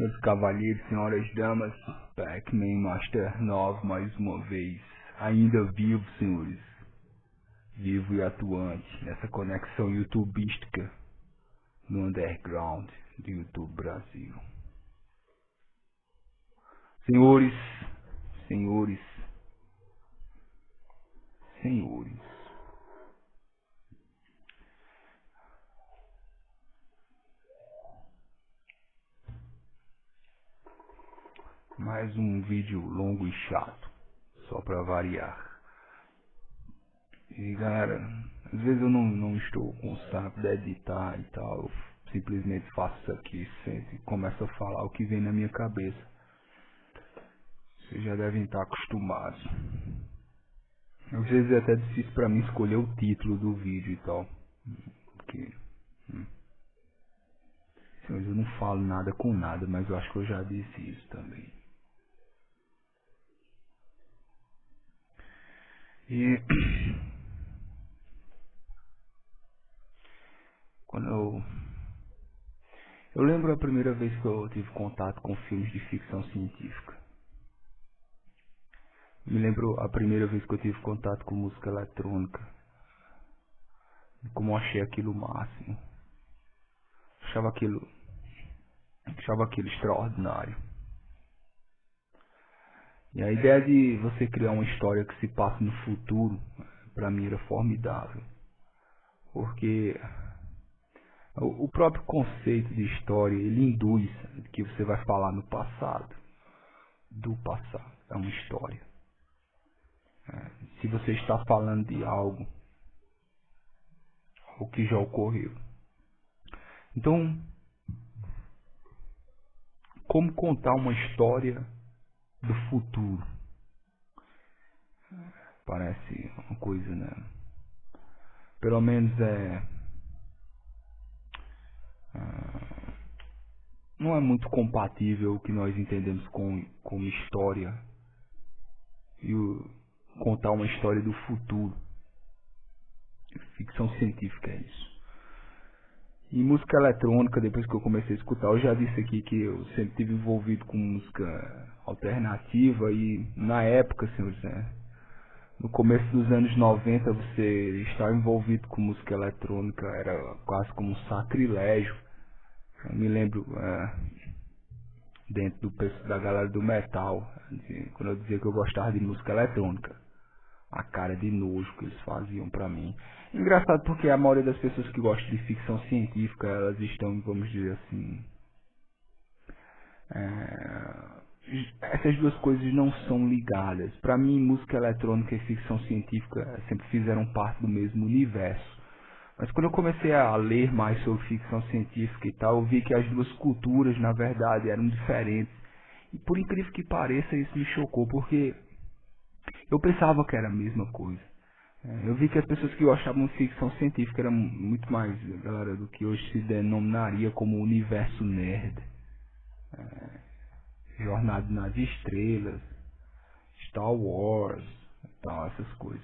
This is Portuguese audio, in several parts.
Senhores cavalheiros, senhoras damas, Pac-Man Master 9 mais uma vez. Ainda vivo, senhores. Vivo e atuante nessa conexão youtubística no underground do YouTube Brasil. Senhores, senhores, senhores. Mais um vídeo longo e chato, só pra variar. E galera, às vezes eu não estou com o saco de editar e tal, eu simplesmente faço isso aqui, sento e começo a falar o que vem na minha cabeça. Vocês já devem estar acostumados. Às vezes é até difícil pra mim escolher o título do vídeo e tal, porque senhores, eu não falo nada com nada, mas eu acho que eu já disse isso também. E quando eu lembro a primeira vez que eu tive contato com filmes de ficção científica. Me lembro a primeira vez que eu tive contato com música eletrônica. Como eu achei aquilo o máximo. Achava aquilo extraordinário. E a ideia de você criar uma história que se passa no futuro, pra mim era formidável. Porque o próprio conceito de história, ele induz que você vai falar no passado. Do passado. É uma história. Se você está falando de algo, o que já ocorreu. Então, como contar uma história do futuro? Parece uma coisa, né? Pelo menos não é muito compatível o que nós entendemos como história e contar uma história do futuro. Ficção científica é isso. E música eletrônica, depois que eu comecei a escutar, eu já disse aqui que eu sempre estive envolvido com música alternativa e na época, senhores, no começo dos anos 90, você estar envolvido com música eletrônica era quase como um sacrilégio. Eu me lembro dentro da galera do metal, quando eu dizia que eu gostava de música eletrônica. A cara de nojo que eles faziam pra mim. Engraçado porque a maioria das pessoas que gostam de ficção científica, elas estão, vamos dizer assim, essas duas coisas não são ligadas. Pra mim, música eletrônica e ficção científica sempre fizeram parte do mesmo universo. Mas quando eu comecei a ler mais sobre ficção científica e tal, eu vi que as duas culturas, na verdade, eram diferentes. E por incrível que pareça, isso me chocou, porque eu pensava que era a mesma coisa. Eu vi que as pessoas que gostavam de ficção científica eram muito mais, galera, do que hoje se denominaria como universo nerd. Jornada nas Estrelas, Star Wars, tal, essas coisas.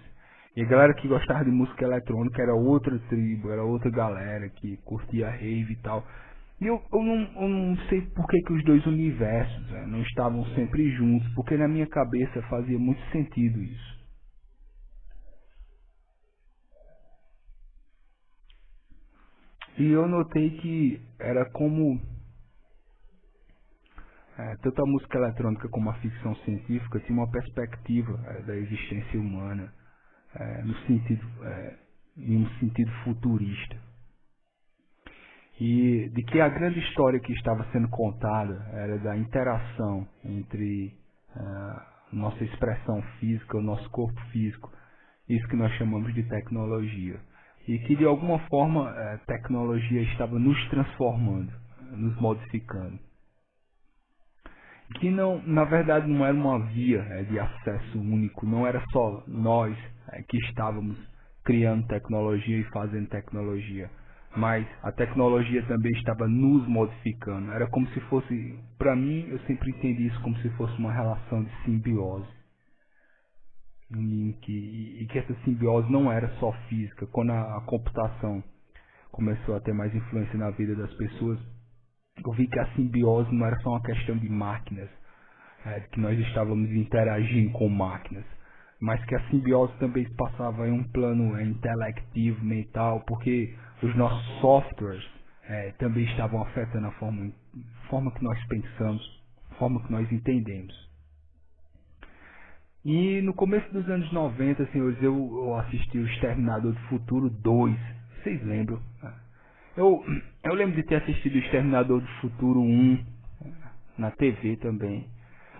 E a galera que gostava de música eletrônica era outra tribo, era outra galera que curtia rave e tal. E eu não sei por que os dois universos não estavam sempre juntos, porque na minha cabeça fazia muito sentido isso. E eu notei que era como tanto a música eletrônica como a ficção científica tinha uma perspectiva da existência humana em um sentido futurista. E de que a grande história que estava sendo contada era da interação entre nossa expressão física, o nosso corpo físico, isso que nós chamamos de tecnologia. E que de alguma forma a tecnologia estava nos transformando, nos modificando. Que não, na verdade não era uma via de acesso único, não era só nós que estávamos criando tecnologia e fazendo tecnologia, mas a tecnologia também estava nos modificando. Era como se fosse, para mim, eu sempre entendi isso como se fosse uma relação de simbiose. E que essa simbiose não era só física. Quando a computação começou a ter mais influência na vida das pessoas, eu vi que a simbiose não era só uma questão de máquinas, que nós estávamos interagindo com máquinas, mas que a simbiose também passava em um plano intelectivo, mental, porque os nossos softwares também estavam afetando a forma que nós pensamos, a forma que nós entendemos. E no começo dos anos 90, senhores, eu assisti o Exterminador do Futuro 2. Vocês lembram? Eu lembro de ter assistido o Exterminador do Futuro 1 na TV também.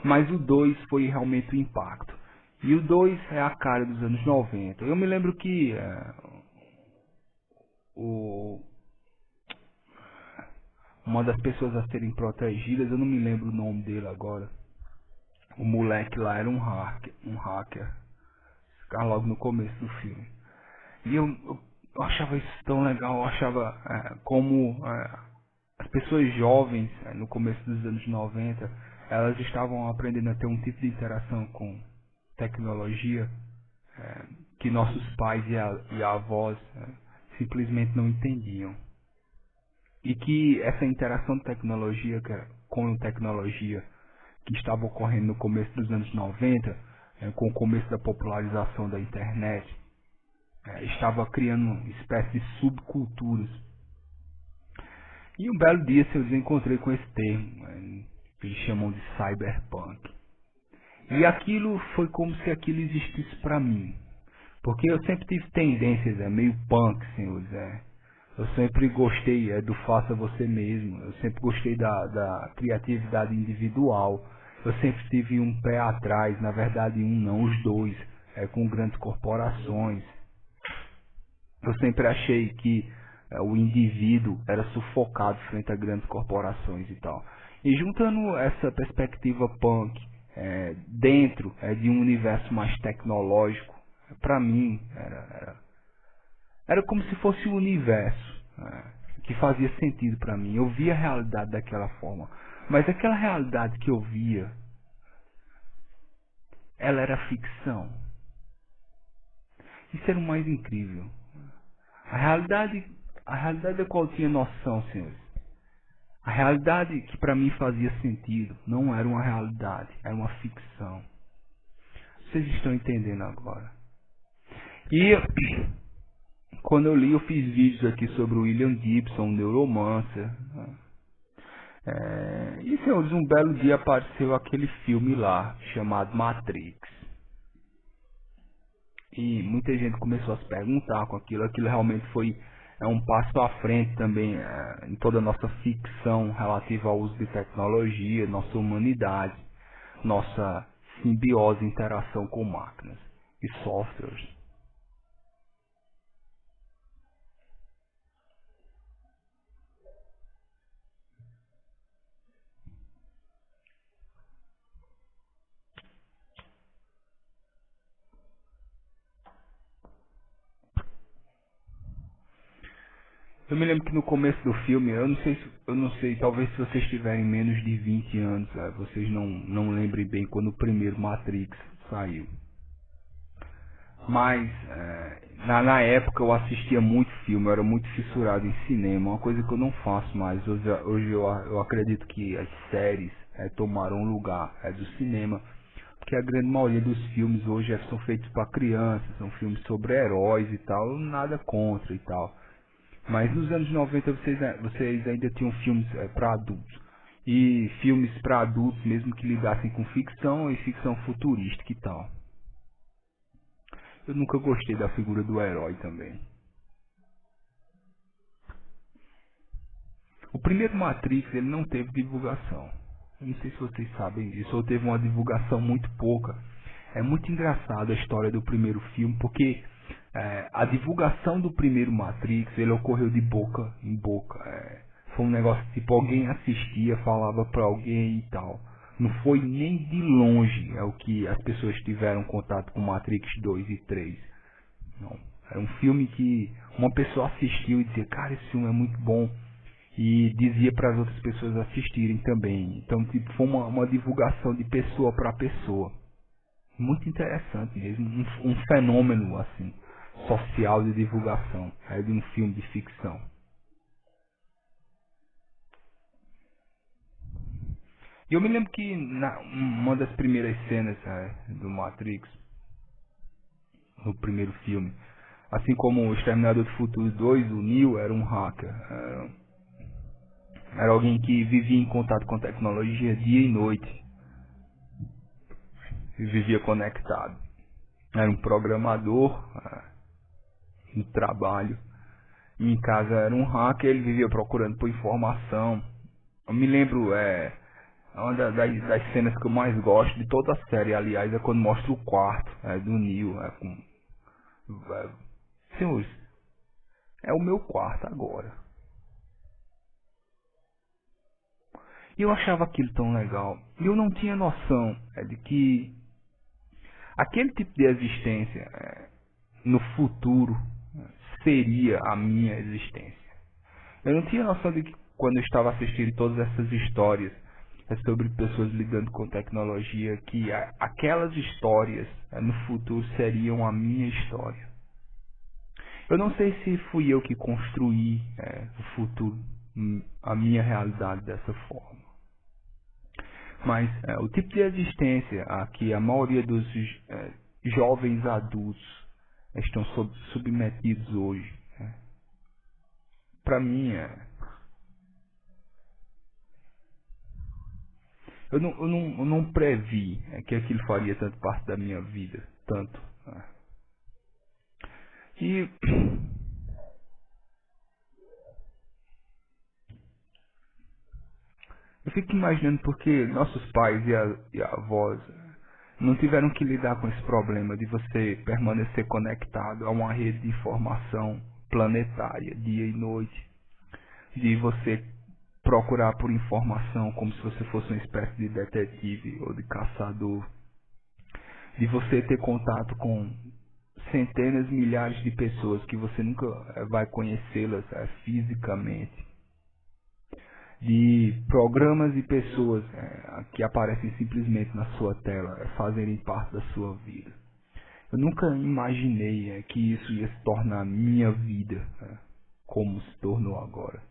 Mas o 2 foi realmente o impacto. E o 2 é a cara dos anos 90. Eu me lembro que uma das pessoas a serem protegidas, eu não me lembro o nome dele agora. O moleque lá era um hacker. Ficava logo no começo do filme. E eu achava isso tão legal. Eu achava como as pessoas jovens, no começo dos anos 90, elas estavam aprendendo a ter um tipo de interação com tecnologia que nossos pais e avós simplesmente não entendiam. E que essa interação com tecnologia que estava ocorrendo no começo dos anos 90, com o começo da popularização da internet, estava criando uma espécie de subculturas. E um belo dia eu encontrei com esse termo, que eles chamam de cyberpunk. E aquilo foi como se aquilo existisse para mim. Porque eu sempre tive tendências, meio punk, senhores. Eu sempre gostei do faça você mesmo. Eu sempre gostei da criatividade individual. Eu sempre tive um pé atrás, na verdade um não, os dois, com grandes corporações. Eu sempre achei que o indivíduo era sufocado frente a grandes corporações e tal. E juntando essa perspectiva punk dentro de um universo mais tecnológico, para mim era como se fosse um universo que fazia sentido para mim. Eu via a realidade daquela forma, mas aquela realidade que eu via, ela era ficção. Isso era o mais incrível. A realidade da qual eu tinha noção, senhores, a realidade que para mim fazia sentido, não era uma realidade, era uma ficção. Vocês estão entendendo agora? E quando eu li, eu fiz vídeos aqui sobre o William Gibson, um neuromancer. E, senhores, um belo dia apareceu aquele filme lá, chamado Matrix. E muita gente começou a se perguntar com aquilo. Aquilo realmente foi um passo à frente também em toda a nossa ficção relativa ao uso de tecnologia, nossa humanidade, nossa simbiose, interação com máquinas e softwares. Eu me lembro que no começo do filme, eu não sei, talvez se vocês tiverem menos de 20 anos, vocês não lembrem bem quando o primeiro Matrix saiu. Mas na época eu assistia muito filme, eu era muito fissurado em cinema, uma coisa que eu não faço mais. Hoje eu acredito que as séries tomaram o lugar do cinema, porque a grande maioria dos filmes hoje são feitos para crianças, são filmes sobre heróis e tal, nada contra e tal. Mas nos anos 90 vocês ainda tinham filmes para adultos. E filmes para adultos mesmo que lidassem com ficção e ficção futurística e tal. Eu nunca gostei da figura do herói também. O primeiro Matrix ele não teve divulgação. Eu não sei se vocês sabem disso, ou teve uma divulgação muito pouca. É muito engraçado a história do primeiro filme, porque a divulgação do primeiro Matrix, ele ocorreu de boca em boca. Foi um negócio tipo, alguém assistia, falava pra alguém e tal. Não foi nem de longe o que as pessoas tiveram contato com Matrix 2 e 3. Não. Era um filme que uma pessoa assistiu e dizia, cara, esse filme é muito bom. E dizia para as outras pessoas assistirem também. Então, tipo, foi uma divulgação de pessoa para pessoa. Muito interessante mesmo, um fenômeno assim social de divulgação de um filme de ficção. E eu me lembro que uma das primeiras cenas do Matrix, no primeiro filme, assim como o Exterminador do Futuro 2, o Neo era um hacker. Era alguém que vivia em contato com a tecnologia dia e noite. E vivia conectado. Era um programador no trabalho. E em casa era um hacker, ele vivia procurando por informação. Eu me lembro, uma das cenas que eu mais gosto de toda a série, aliás, é quando mostra o quarto do Neo. Senhores, é o meu quarto agora. E eu achava aquilo tão legal. E eu não tinha noção de que aquele tipo de existência no futuro seria a minha existência. Eu não tinha noção de que quando eu estava assistindo todas essas histórias sobre pessoas lidando com tecnologia, que aquelas histórias no futuro seriam a minha história. Eu não sei se fui eu que construí o futuro, a minha realidade dessa forma. Mas o tipo de existência a que a maioria dos jovens adultos estão submetidos hoje, para mim, eu não previ que aquilo faria tanto parte da minha vida, tanto. E eu fico imaginando porque nossos pais e avós não tiveram que lidar com esse problema de você permanecer conectado a uma rede de informação planetária, dia e noite, de você procurar por informação como se você fosse uma espécie de detetive ou de caçador, de você ter contato com centenas, milhares de pessoas que você nunca vai conhecê-las fisicamente, de programas e pessoas que aparecem simplesmente na sua tela, fazerem parte da sua vida. Eu nunca imaginei que isso ia se tornar minha vida, como se tornou agora.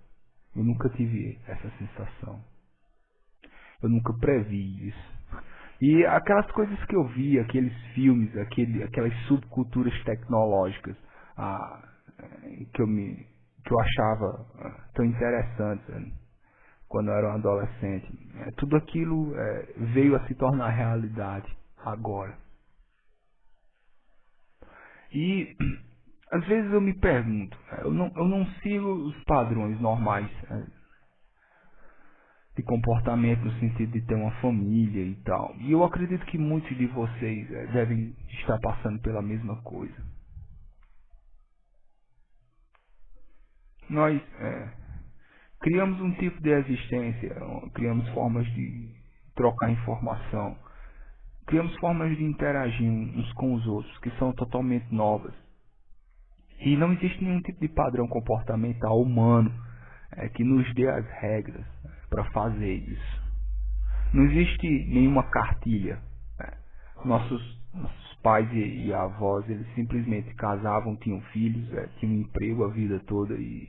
Eu nunca tive essa sensação. Eu nunca previ isso. E aquelas coisas que eu vi, aqueles filmes, aquelas subculturas tecnológicas que eu achava tão interessantes quando eu era um adolescente, tudo aquilo veio a se tornar realidade agora. E às vezes eu me pergunto, eu não sigo os padrões normais de comportamento no sentido de ter uma família e tal. E eu acredito que muitos de vocês devem estar passando pela mesma coisa. Nós criamos um tipo de existência, criamos formas de trocar informação, criamos formas de interagir uns com os outros que são totalmente novas. E não existe nenhum tipo de padrão comportamental humano que nos dê as regras para fazer isso. Não existe nenhuma cartilha. Nossos pais e avós, eles simplesmente casavam, tinham filhos, tinham um emprego a vida toda e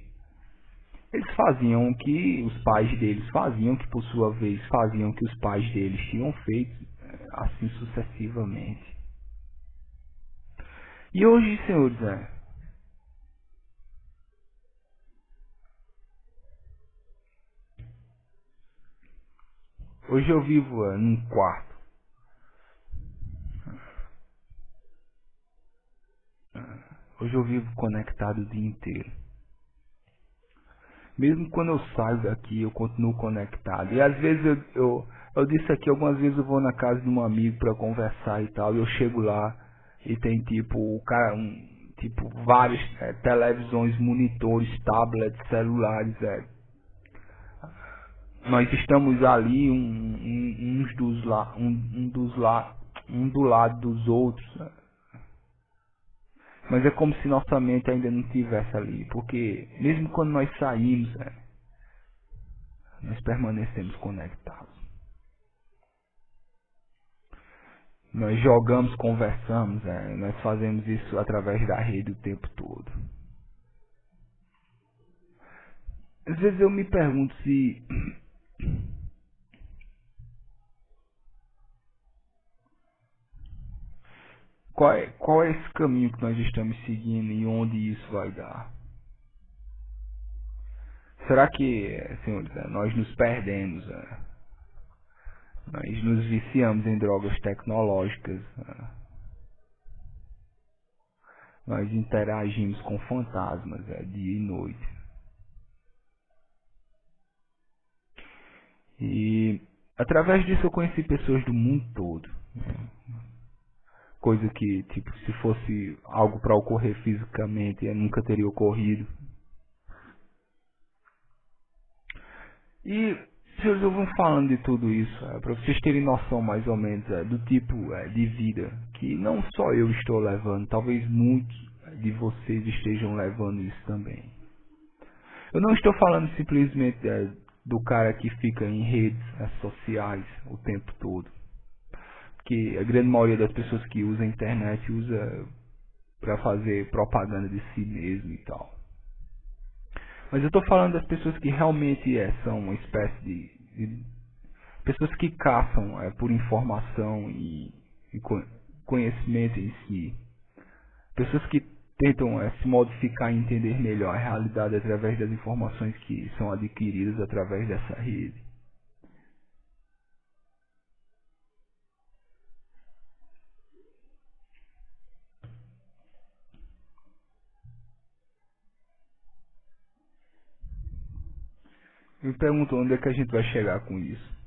eles faziam o que os pais deles faziam, que por sua vez faziam o que os pais deles tinham feito, assim sucessivamente. E hoje, senhores, hoje eu vivo num quarto. Hoje eu vivo conectado o dia inteiro. Mesmo quando eu saio daqui, eu continuo conectado. E às vezes eu disse aqui, algumas vezes eu vou na casa de um amigo para conversar e tal, e eu chego lá e tem tipo, tipo vários televisões, monitores, tablets, celulares. Nós estamos ali uns dos lá, um do lado dos outros. Mas é como se nossa mente ainda não estivesse ali, porque mesmo quando nós saímos, nós permanecemos conectados. Nós jogamos, conversamos, nós fazemos isso através da rede o tempo todo. Às vezes eu me pergunto qual é esse caminho que nós estamos seguindo e onde isso vai dar? Será que, senhores, nós nos perdemos, nós nos viciamos em drogas tecnológicas, nós interagimos com fantasmas dia e noite. E através disso eu conheci pessoas do mundo todo. Coisa que, tipo, se fosse algo para ocorrer fisicamente, nunca teria ocorrido. E, senhores, eu vou falando de tudo isso, para vocês terem noção mais ou menos do tipo de vida que não só eu estou levando, talvez muitos de vocês estejam levando isso também. Eu não estou falando simplesmente do cara que fica em redes sociais o tempo todo. Porque a grande maioria das pessoas que usam a internet usa para fazer propaganda de si mesmo e tal. Mas eu estou falando das pessoas que realmente são uma espécie de pessoas que caçam por informação e conhecimento em si. Pessoas que tentam se modificar e entender melhor a realidade através das informações que são adquiridas através dessa rede. Eu me pergunto onde é que a gente vai chegar com isso.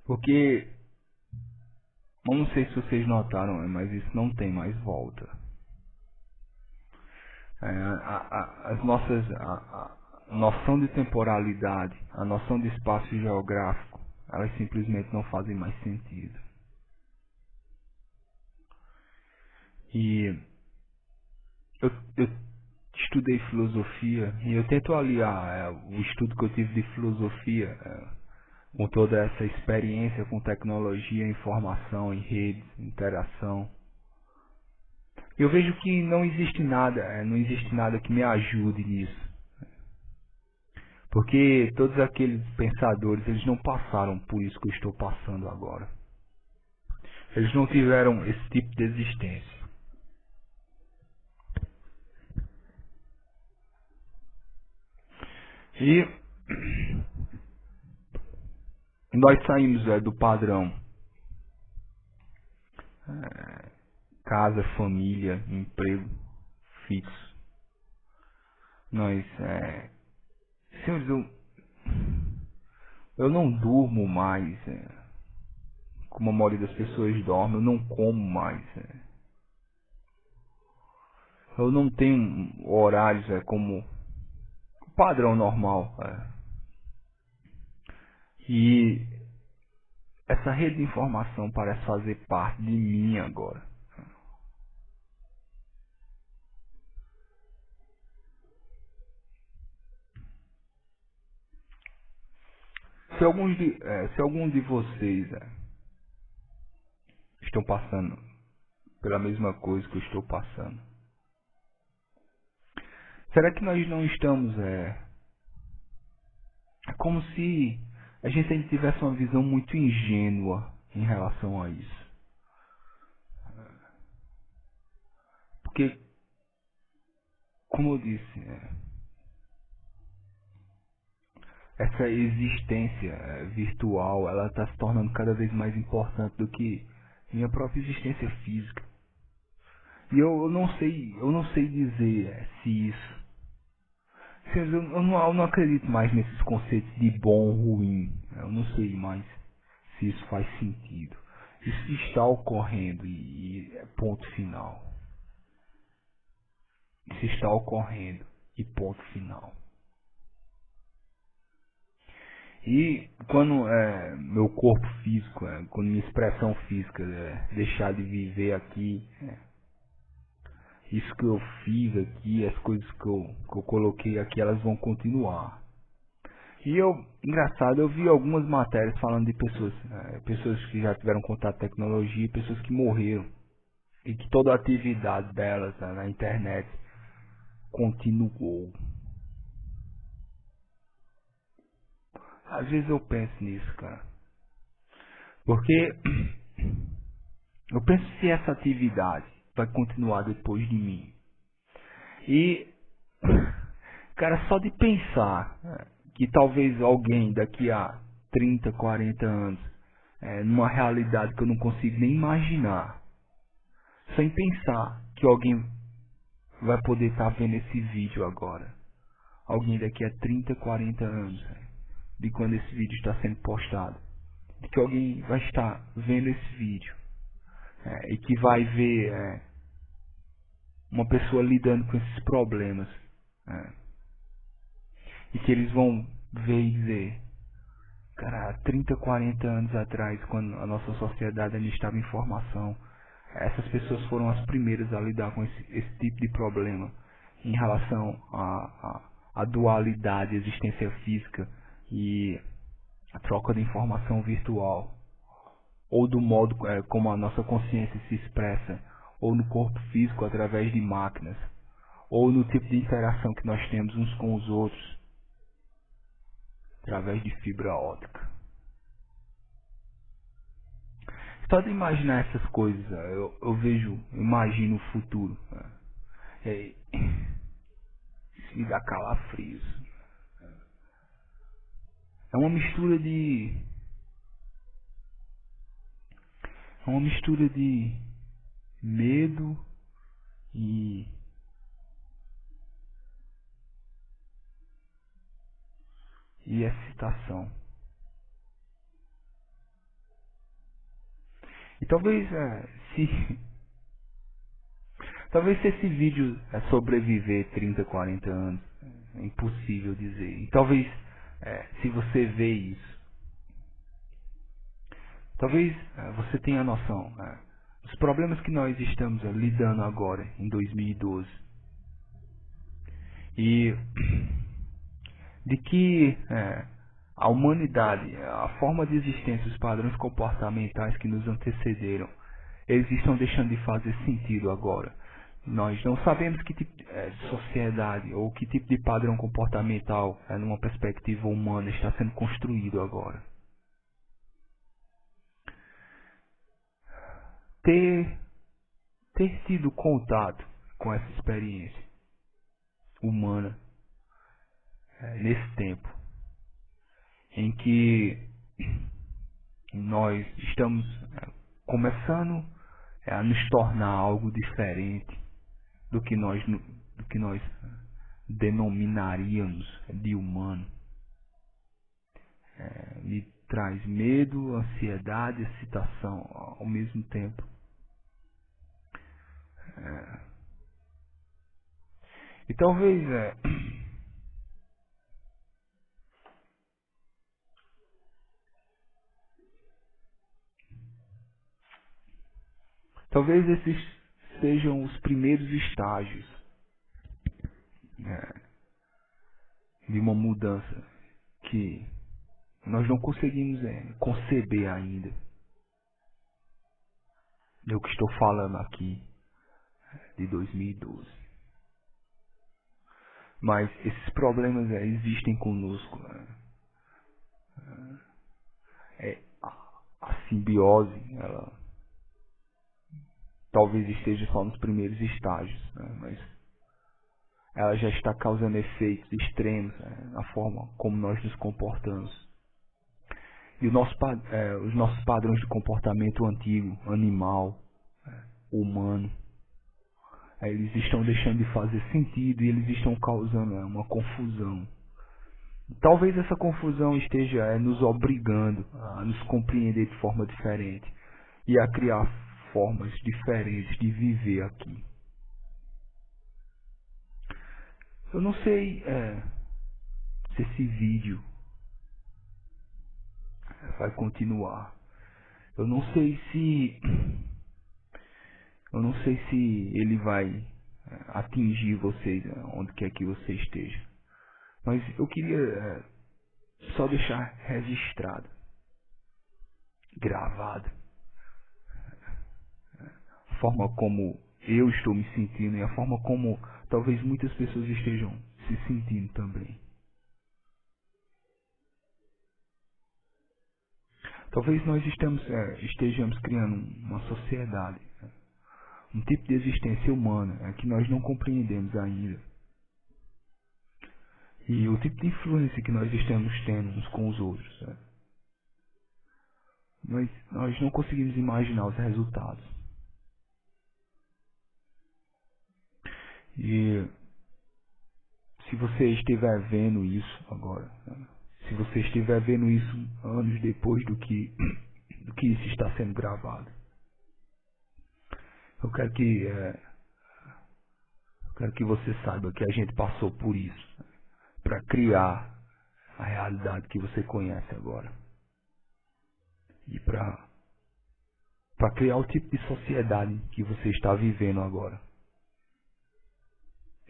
Porque, eu não sei se vocês notaram, mas isso não tem mais volta. As nossas, a noção de temporalidade, a noção de espaço geográfico, elas simplesmente não fazem mais sentido. E eu estudei filosofia e eu tento aliar o estudo que eu tive de filosofia com toda essa experiência com tecnologia, informação e redes, interação. Eu vejo que não existe nada que me ajude nisso. Porque todos aqueles pensadores, eles não passaram por isso que eu estou passando agora. Eles não tiveram esse tipo de existência. E nós saímos do padrão casa, família, emprego fixo. Nós, senhores, eu não durmo mais como a maioria das pessoas dorme, eu não como mais. Eu não tenho horários como padrão normal. E essa rede de informação parece fazer parte de mim agora. Se algum de vocês estão passando pela mesma coisa que eu estou passando, será que nós não estamos como se a gente ainda tivesse uma visão muito ingênua em relação a isso? Porque, como eu disse, essa existência virtual, ela está se tornando cada vez mais importante do que minha própria existência física. E eu não sei dizer se isso. Eu não acredito mais nesses conceitos de bom ou ruim. Eu não sei mais se isso faz sentido. Isso está ocorrendo e é ponto final. Isso está ocorrendo e ponto final. E quando meu corpo físico, quando minha expressão física deixar de viver aqui, isso que eu fiz aqui, as coisas que eu coloquei aqui, elas vão continuar. E engraçado, eu vi algumas matérias falando de pessoas que já tiveram contato com tecnologia, pessoas que morreram. E que toda a atividade delas na internet continuou. Às vezes eu penso nisso, cara. Porque Eu penso se essa atividade vai continuar depois de mim. E, cara, só de pensar que talvez alguém daqui a 30, 40 anos, numa realidade que eu não consigo nem imaginar, sem pensar que alguém vai poder estar vendo esse vídeo agora. Alguém daqui a 30, 40 anos, de quando esse vídeo está sendo postado. De que alguém vai estar vendo esse vídeo. E que vai ver uma pessoa lidando com esses problemas. E que eles vão ver e dizer, cara, há 30, 40 anos atrás, quando a nossa sociedade ainda estava em formação, essas pessoas foram as primeiras a lidar com esse tipo de problema em relação à dualidade, existência física e a troca de informação virtual, ou do modo como a nossa consciência se expressa, ou no corpo físico através de máquinas, ou no tipo de interação que nós temos uns com os outros, através de fibra óptica. Só de imaginar essas coisas, eu imagino o futuro. Isso me dá calafrios. É uma mistura de medo e excitação. E talvez se esse vídeo sobreviver 30, 40 anos, é impossível dizer. E talvez se você vê isso, talvez você tenha noção dos problemas que nós estamos lidando agora em 2012 e de que a humanidade, a forma de existência, os padrões comportamentais que nos antecederam, eles estão deixando de fazer sentido agora. Nós não sabemos que tipo de sociedade ou que tipo de padrão comportamental, numa perspectiva humana, está sendo construído agora. Ter tido contato com essa experiência humana nesse tempo em que nós estamos começando a nos tornar algo diferente do que nós denominaríamos de humano. Me traz medo, ansiedade, excitação ao mesmo tempo. E talvez talvez esses sejam os primeiros estágios de uma mudança que nós não conseguimos conceber ainda. Eu que estou falando aqui de 2012. Mas esses problemas existem conosco. A simbiose, ela talvez esteja só nos primeiros estágios, mas ela já está causando efeitos extremos na forma como nós nos comportamos. E os nossos padrões de comportamento antigo, animal, humano, eles estão deixando de fazer sentido e eles estão causando uma confusão. Talvez essa confusão esteja nos obrigando a nos compreender de forma diferente e a criar formas diferentes de viver aqui. Eu não sei se esse vídeo vai continuar. Eu não sei se ele vai atingir vocês onde quer que você esteja. Mas eu queria só deixar registrado, gravado, a forma como eu estou me sentindo e a forma como talvez muitas pessoas estejam se sentindo também. Talvez nós estejamos criando uma sociedade, um tipo de existência humana que nós não compreendemos ainda. E o tipo de influência que nós estamos tendo uns com os outros. Nós não conseguimos imaginar os resultados. E se você estiver vendo isso agora, se você estiver vendo isso anos depois do que isso está sendo gravado, eu quero que você saiba que a gente passou por isso para criar a realidade que você conhece agora. E para criar o tipo de sociedade que você está vivendo agora.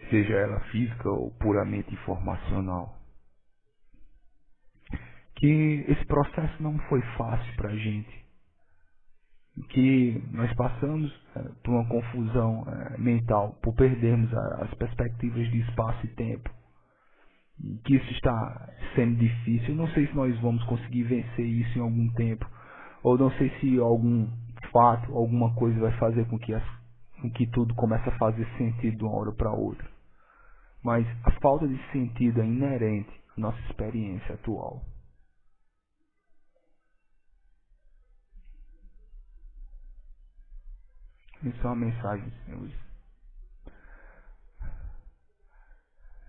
Seja ela física ou puramente informacional. Que esse processo não foi fácil para a gente. Que nós passamos por uma confusão mental, por perdermos as perspectivas de espaço e tempo. E que isso está sendo difícil. Eu não sei se nós vamos conseguir vencer isso em algum tempo. Ou não sei se algum fato, alguma coisa vai fazer com que tudo comece a fazer sentido de uma hora para outra. Mas a falta de sentido é inerente à nossa experiência atual. Isso é uma mensagem, senhores.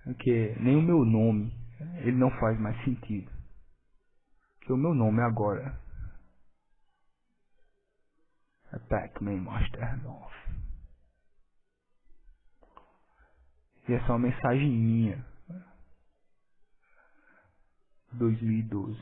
É que nem o meu nome, ele não faz mais sentido. Porque o meu nome agora é Pac-Man Master 9. E essa é uma mensagem minha, 2012.